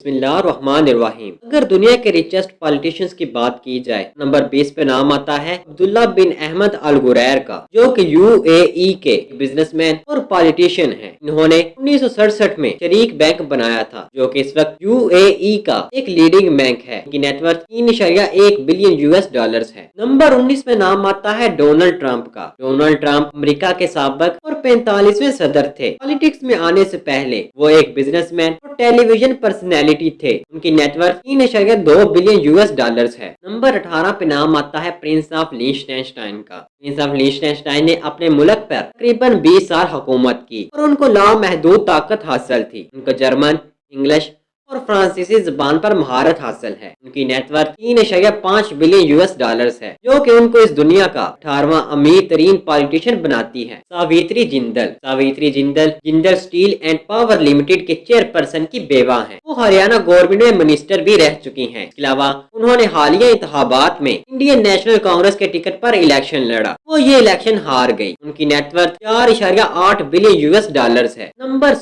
बिस्मिल्लाहिर्रहमानिर्रहीम। अगर दुनिया के रिचेस्ट पॉलिटिशियंस की बात की जाए, नंबर 20 पे नाम आता है अब्दुल्ला बिन अहमद अल गुरैर का, जो कि यूएई के बिजनेसमैन और पॉलिटिशियन हैं। इन्होंने 1967 में शरीक बैंक बनाया था, जो कि इस वक्त यूएई का एक लीडिंग बैंक है। इनकी नेटवर्थ 3.1 बिलियन यूएस डॉलर्स है। नंबर 19 पे नाम आता है डोनाल्ड ट्रंप का। डोनाल्ड ट्रंप अमेरिका के साबिक और 45वें सदर थे। पॉलिटिक्स में आने से पहले वो एक बिजनेसमैन और टेलीविजन पर्सनैलिटी थे। उनकी नेटवर्थ 3.2 बिलियन यूएस डॉलर्स है। नंबर 18 पे नाम आता है प्रिंस ऑफ लिechtenstein का। प्रिंस ऑफ लिechtenstein ने अपने मुल्क पर तकरीबन 20 साल हुकूमत की और उनको लामहदूद ताकत हासिल थी। उनको जर्मन, इंग्लिश और फ्रांसीसी जबान पर महारत हासिल है। उनकी नेटवर्थ 3.5 बिलियन यूएस डॉलर्स है, जो कि उनको इस दुनिया का 18वां अमीर तरीन पॉलिटिशियन बनाती है। Savitri Jindal Jindal steel and power limited के चेयरपर्सन की बेवा हैं। वो हरियाणा गवर्नमेंट में मिनिस्टर भी रह चुकी हैं। इसके अलावा उन्होंने हालिया इंतखाबात में इंडियन नेशनल कांग्रेस के टिकट पर इलेक्शन लड़ा। वो ये इलेक्शन हार गई। उनकी नेटवर्थ 4.8 बिलियन यूएस डॉलर्स है। नंबर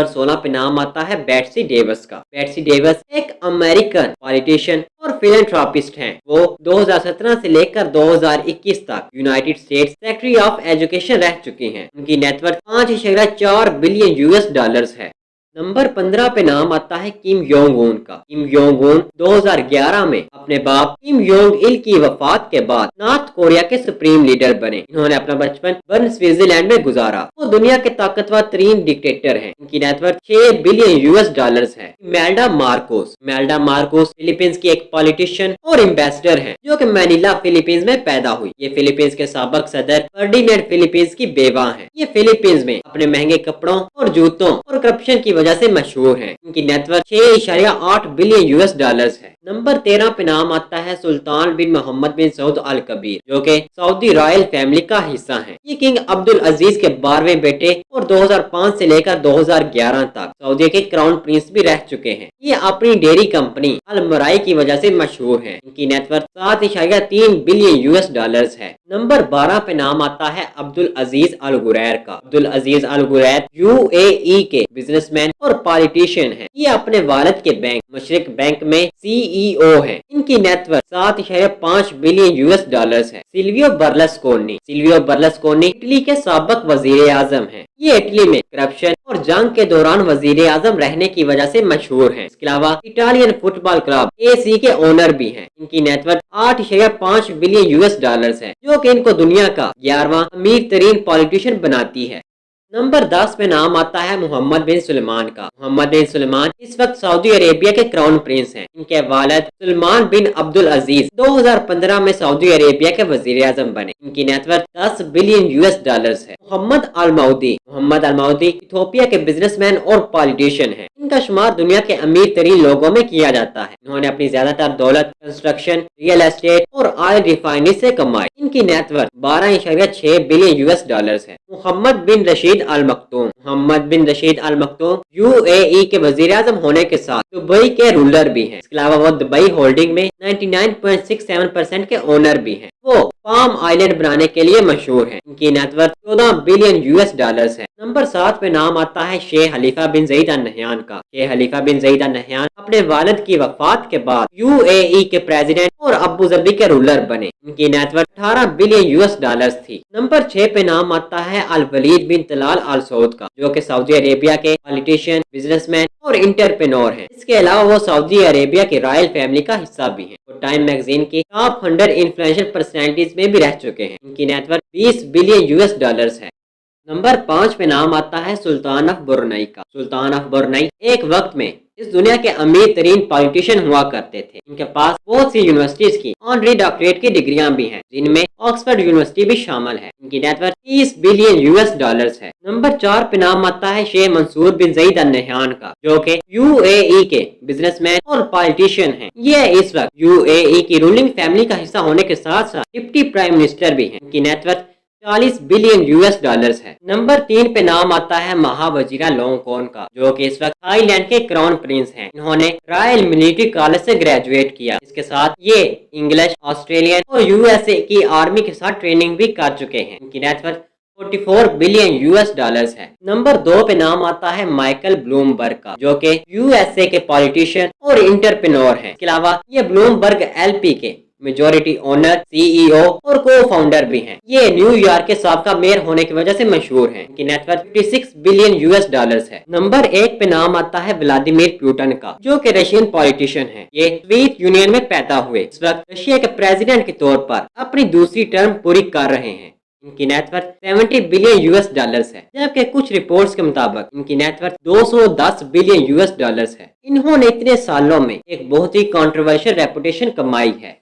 16 पे नाम आता है बेट्सी डेविस का। बेट्सी डेविस एक अमेरिकन पॉलिटिशियन और फिलैंथ्रोपिस्ट हैं। वो 2017 से लेकर 2021 तक United states secretary of education रह चुकी हैं। उनकी नेटवर्थ 5.4 बिलियन यूएस डॉलर्स है। नंबर 15 पे नाम आता है किम योंग उन का। किम योंग उन 2011 में अपने बाप किम योंग इल की वफात के बाद नॉर्थ कोरिया के सुप्रीम लीडर बने। इन्होंने अपना बचपन बर्न स्विट्जरलैंड में गुजारा। वो दुनिया के ताकतवर तरीन डिक्टेटर हैं। इनकी नेटवर्थ 6 बिलियन यूएस डॉलर्स है। इमेल्डा मार्कोस फिलीपींस की एक पॉलिटिशियन और एम्बेसडर हैं, जो कि मैनिला फिलीपींस में पैदा हुई। ये फिलीपींस के साबिक सदर फर्डिनेंड फिलीपींस की बेवा हैं। ये फिलीपींस में अपने महंगे कपड़ों और जूतों और करप्शन की वजह से मशहूर हैं। इनकी नेटवर्थ 6.8 बिलियन यूएस डॉलर्स है। नंबर 13 पे नाम आता है सुल्तान बिन मोहम्मद बिन सऊद अल कबीर, जो कि सऊदी रॉयल फैमिली का हिस्सा हैं। ये किंग अब्दुल अजीज के 12वें बेटे और 2005 से लेकर 2011 तक सऊदी के क्राउन प्रिंस भी रह चुके हैं। ये अपनी डेयरी कंपनी अल मराई की वजह से मशहूर हैं। इनकी नेटवर्थ 7.3 बिलियन यूएस डॉलर्स है। नंबर 12 पे नाम आता है अब्दुल अजीज अल गुरैर का। अब्दुल अजीज अल गुरैर यूएई के बिजनेसमैन और पॉलिटिशियन हैं। ये अपने वालिद के बैंक मशरिक बैंक में सीईओ हैं। इनकी नेटवर्थ 7.5 बिलियन यूएस डॉलर्स है। सिल्वियो बर्लस्कोनी इटली के साबिक वजीर आजम हैं। ये इटली में करप्शन और जंग के दौरान वजीर आजम रहने की वजह से मशहूर हैं। इसके अलावा इटालियन फुटबॉल क्लब एसी के ओनर भी हैं। इनकी नेटवर्थ 8.5 बिलियन यूएस डॉलर्स है, जो कि इनको दुनिया का 11वां अमीर तरीन पॉलिटिशियन बनाती है। नंबर 10 पे नाम आता है मोहम्मद बिन सुलेमान का। मोहम्मद बिन सुलेमान इस वक्त सऊदी अरेबिया के क्राउन प्रिंस हैं। इनके वालिद सुलेमान बिन अब्दुल अजीज 2015 में सऊदी अरेबिया के वजीर आजम बने। इनकी नेटवर्थ 10 बिलियन यूएस डॉलर्स है। मोहम्मद अल माउदी इथियोपिया के बिजनेसमैन और पॉलिटिशियन हैं। इनका शुमार दुनिया के अमीर तरीन लोगों में किया जाता है। इन्होंने अपनी ज्यादातर दौलत कंस्ट्रक्शन, रियल एस्टेट और ऑयल रिफाइनरी से कमाई। इनकी नेटवर्थ 12.6 बिलियन यूएस डॉलर्स है। मोहम्मद बिन रशीद अल मक्तूम यूएई के वजीर आजम होने के साथ दुबई के रूलर भी हैं। इसके अलावा वो दुबई होल्डिंग में 99.67% के ओनर भी हैं। वो पाम आइलैंड बनाने के लिए मशहूर हैं। इनकी नेटवर्थ 14 बिलियन यूएस डॉलर्स है। नंबर 7 पे नाम आता है शेख खलीफा बिन ज़ईद अल नहयान का। शेख खलीफा बिन ज़ईद अल नहयान अपने वालिद की वफात के बाद यूएई के प्रेसिडेंट और अबू धाबी के रूलर बने। इनकी नेटवर्थ 18 बिलियन यूएस डॉलर्स थी। नंबर 6 पे नाम आता है अल वलीद बिन तलाल अल सऊद का, जो कि सऊदी अरेबिया के पॉलिटिशियन, बिजनेसमैन और इंटरप्रेन्योर हैं। इसके अलावा वो सऊदी अरेबिया की रॉयल फैमिली का हिस्सा भी हैं। वो टाइम मैगजीन की टॉप 100 इन्फ्लुएंशियल पर्सनैलिटीज में भी रह चुके हैं। इनकी नेटवर्थ 20 बिलियन यूएस डॉलर्स है। नंबर 5 पे नाम आता है सुल्तान ऑफ ब्रुनई का। सुल्तान ऑफ ब्रुनई एक वक्त में इस दुनिया के अमीर तरीन पॉलिटिशियन हुआ करते थे। इनके पास बहुत सी यूनिवर्सिटीज की ऑनरी डॉक्टरेट की डिग्रियां भी हैं, जिनमें ऑक्सफोर्ड यूनिवर्सिटी भी शामिल है। इनकी नेटवर्थ 30 बिलियन यूएस डॉलर्स है। नंबर 4 पे नाम आता है शेख मंसूर बिन ज़ईद अल नहयान का, जो कि यूएई के बिजनेसमैन और पॉलिटिशियन हैं। ये इस वक्त यूएई की रूलिंग फैमिली का हिस्सा होने के साथ साथ डिप्टी प्राइम मिनिस्टर भी हैं। इनकी नेटवर्थ 40 बिलियन यूएस डॉलर्स है। नंबर 3 पे नाम आता है महावजीरा लोंगकोर्न का, जो कि इस वक्त थाईलैंड के क्राउन प्रिंस हैं। इन्होंने रॉयल मिलिट्री कॉलेज से ग्रेजुएट किया। इसके साथ ये इंग्लिश, ऑस्ट्रेलियन और यूएसए की आर्मी के साथ ट्रेनिंग भी कर चुके हैं। इनकी नेटवर्थ 44 बिलियन यूएस डॉलर्स है। नंबर 2 पे नाम आता है माइकल ब्लूमबर्ग का, जो कि यूएसए के पॉलिटिशियन और इंटरप्रेन्योर हैं। इसके अलावा ये ब्लूमबर्ग एलपी के मेजॉरिटी ओनर, सीईओ और को फाउंडर भी हैं। ये न्यूयॉर्क के साबका मेयर होने की वजह से मशहूर हैं। इनकी नेटवर्थ 56 बिलियन यूएस डॉलर्स है। नंबर 1 पे नाम आता है व्लादिमीर पुतिन का, जो कि रशियन पॉलिटिशियन है। ये सोवियत यूनियन में पैदा हुए, इस वक्त रशिया के प्रेसिडेंट के तौर पर अपनी दूसरी टर्म पूरी कर रहे हैं। इनकी नेटवर्थ 70 बिलियन यूएस डॉलर्स है, जबकि कुछ रिपोर्ट्स के मुताबिक इनकी नेटवर्थ 210 बिलियन यूएस डॉलर्स है। इन्होंने इतने सालों में एक बहुत ही कंट्रोवर्शियल रेपुटेशन कमाई है।